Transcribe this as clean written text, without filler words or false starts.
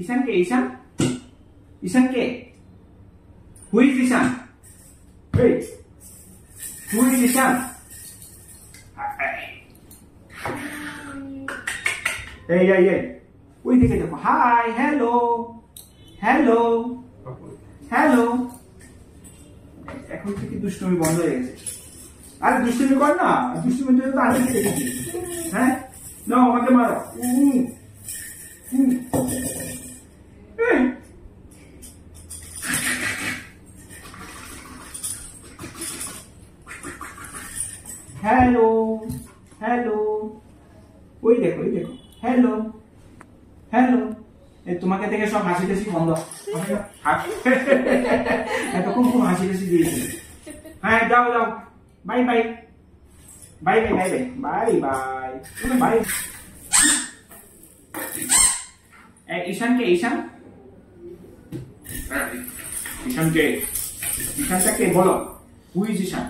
ঈশান কে? ঈশান? ঈশান কে? Who is Ishan? Wait. Who is Ishan? এই ওই দিকে দেখো। Hi, hello, hello, hello. এখন থেকে দুষ্টুমি বন্ধ হয়ে গেছে। আরে দুষ্টুমি কর না, দুষ্টুমির জন্য তো আগে থেকে দেখি। হ্যাঁ, নাও আমাকে মারো। হ্যালো, হ্যালো, ওই দেখো, হ্যালো, হ্যালো। তোমাকে থেকে সব হাসি টাসি বন্ধ। এতক্ষণ খুব হাসি টাসি দিয়েছে। হ্যাঁ, যাও, bye bye, bye bye, bye bye, bye bye, bye. Ishan কে? ঈশান? ঈশান কে? ঈশানটা কে বলো? Who is Ishan?